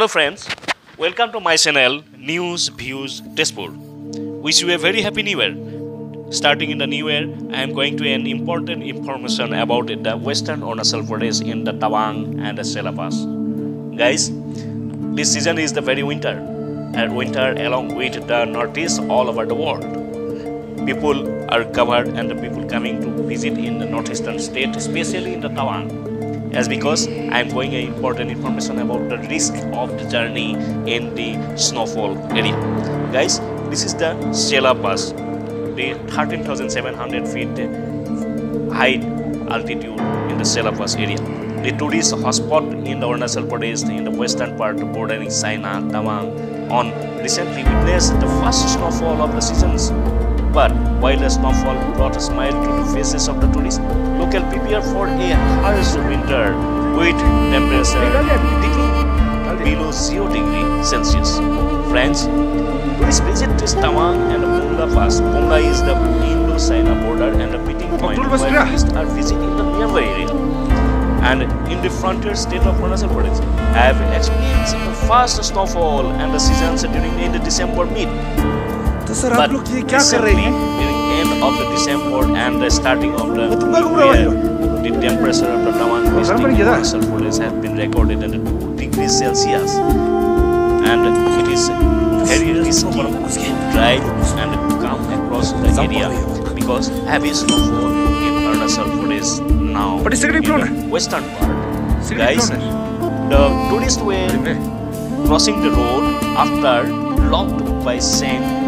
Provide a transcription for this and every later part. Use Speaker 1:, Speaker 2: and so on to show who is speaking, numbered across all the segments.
Speaker 1: Hello friends, welcome to my channel News Views Tezpur. Wish you a very happy new year. Starting in the new year, I am going to an important information about the Western Arunachal Pradesh in the Tawang and the Sela Pass. Guys, this season is the very winter, and winter along with the northeast all over the world. People are covered and the people coming to visit in the northeastern state, especially in the Tawang. As because I am going an important information about the risk of the journey in the snowfall area. Guys, this is the Sela Pass, the 13,700 feet high altitude in the Sela Pass area. The tourist hotspot in the Arunachal Pradesh in the western part bordering China, Tawang, on recently witnessed the first snowfall of the seasons. But while the snowfall brought a smile to the faces of the tourists, local prepare for a harsh winter with temperature dipping below 0 degrees Celsius. Friends, tourists visit this Tawang and Bunga Pass. Bunga is the Indo-China border and the meeting point where tourists are visiting the nearby area. And in the frontier state of Arunachal Pradesh, I have experienced the first snowfall and the seasons during the December mid. But recently, during the end of the December and the starting of the new year, the temperature of the Tawang district in Arunachal Pradesh has been recorded at 2 degrees Celsius, and it is very risky to drive and come across the area because heavy snowfall in Arunachal Pradesh now in the western part. Guys, the tourists were crossing the road after locked by sand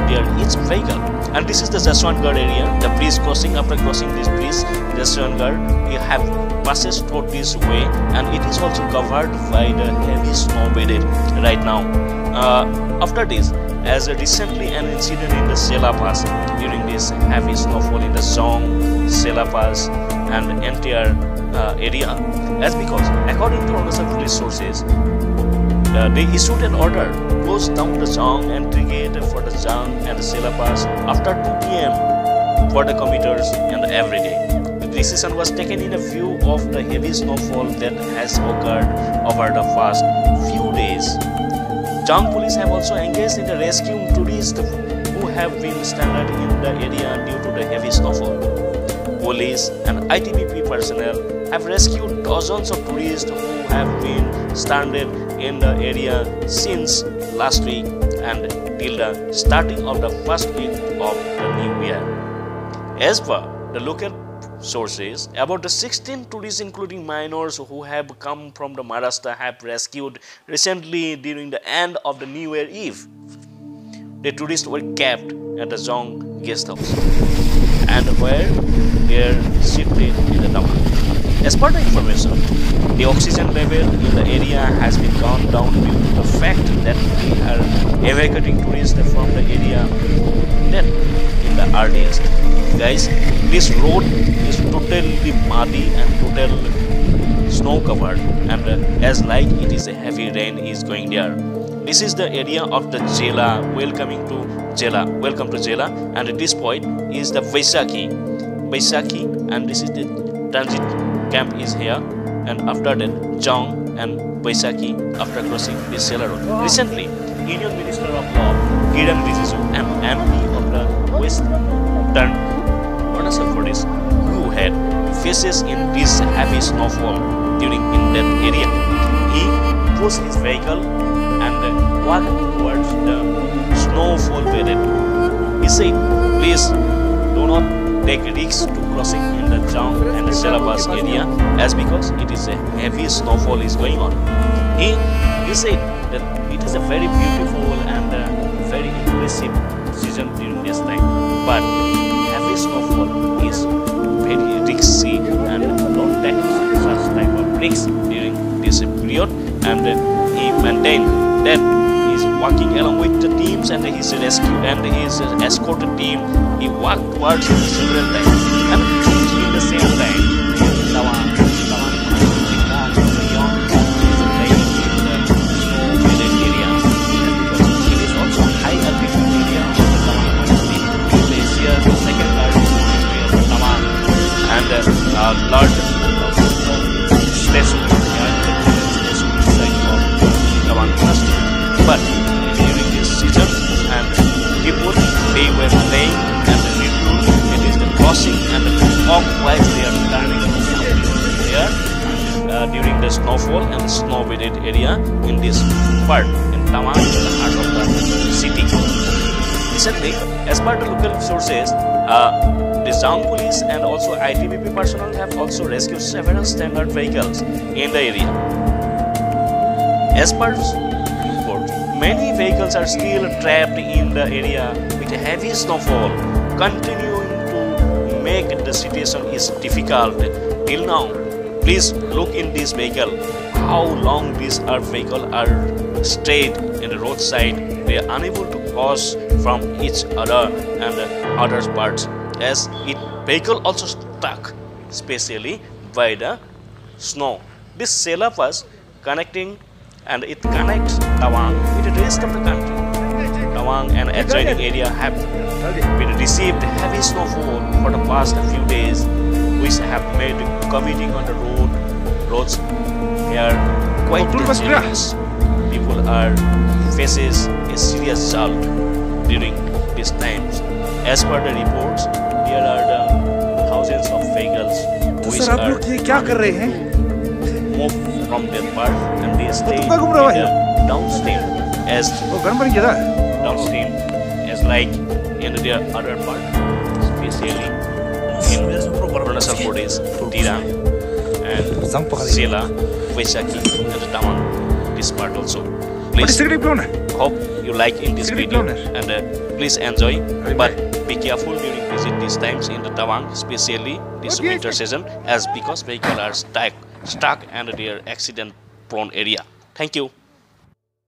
Speaker 1: near each vehicle, and this is the Jaswantgarh area. The bridge crossing, after crossing this bridge, Jaswantgarh, we have passes through this way, and it is also covered by the heavy snow bedded right now. After this, as recently an incident in the Sela Pass during this heavy snowfall in the Zong, Sela Pass, and the entire area, as because according to Arunachal police sources, they issued an order to close down the Zong entry gate for the Zong and the Sela Pass after 2 p.m. for the commuters and every day. The decision was taken in a view of the heavy snowfall that has occurred over the past few days. Zong police have also engaged in the rescuing tourists who have been stranded in the area due to the heavy snowfall. Police and ITBP personnel have rescued dozens of tourists who have been stranded in the area since last week and till the starting of the first week of the new year. As per the local sources, about the 16 tourists including minors who have come from the Maharashtra have rescued recently during the end of the New Year Eve. The tourists were kept at the Zong guest house and where they are shifted in the Tawang. As per the information, the oxygen level in the area has been gone down due to the fact that we are evacuating tourists from the area then in the earliest. Guys, this road is totally muddy and totally snow covered, and as like it is a heavy rain is going there. This is the area of the Jela. Welcome to Jela, and at this point is the Vaisakhi, and this is the transit camp is here, and after that Zong and Vaisakhi after crossing the Sela road. Recently, Union Minister of Law Kiran Rijiju and MP of the Western Arunachal Pradesh who had faces in this heavy snowfall during in that area, he pushed his vehicle and walked towards the snowfall bedded. He said, please do not take risks to crossing in the Zong and the Sela Pass area as because it is a heavy snowfall is going on. He said that it is a very beautiful and very impressive season during this time, but heavy snowfall is very risky and don't take such type of risks during this period, and he maintained that he is walking along with the teams and his rescue and his escorted team. He walked towards him several times, and in the same time, Tawang is beyond is lying in the snow-bedded area, because it is also a high altitude area of the Tawang monastery, glacier, the second largest monastery of the Tawang, and large statue, site of Tawang area in this part in Tawang, in the heart of the city. Recently, as per the local sources, the Zhang police and also ITBP personnel have also rescued several standard vehicles in the area. As per report, many vehicles are still trapped in the area with heavy snowfall, continuing to make the situation is difficult till now. Please look in this vehicle, how long these vehicle are straight in the roadside. They are unable to cross from each other and other parts, as it vehicle also stuck, especially by the snow. This Sela Pass connecting and it connects Tawang with the rest of the country. Tawang and adjoining area have been received heavy snowfall for the past few days, which have made commuting on the roads here quite dangerous. People are faces a serious jolt during these times. As per the reports, there are the thousands of vehicles which are move from their part and they stay in the downstream as like in their other part, especially in Arunachal Pradesh, Tirang and Sela, Vaishakhi and Tawang, this part also. Please hope you like in this video and please enjoy, but be careful during visit these times in the Tawang, especially this winter season, as because vehicles are stuck and they are accident prone area. Thank you.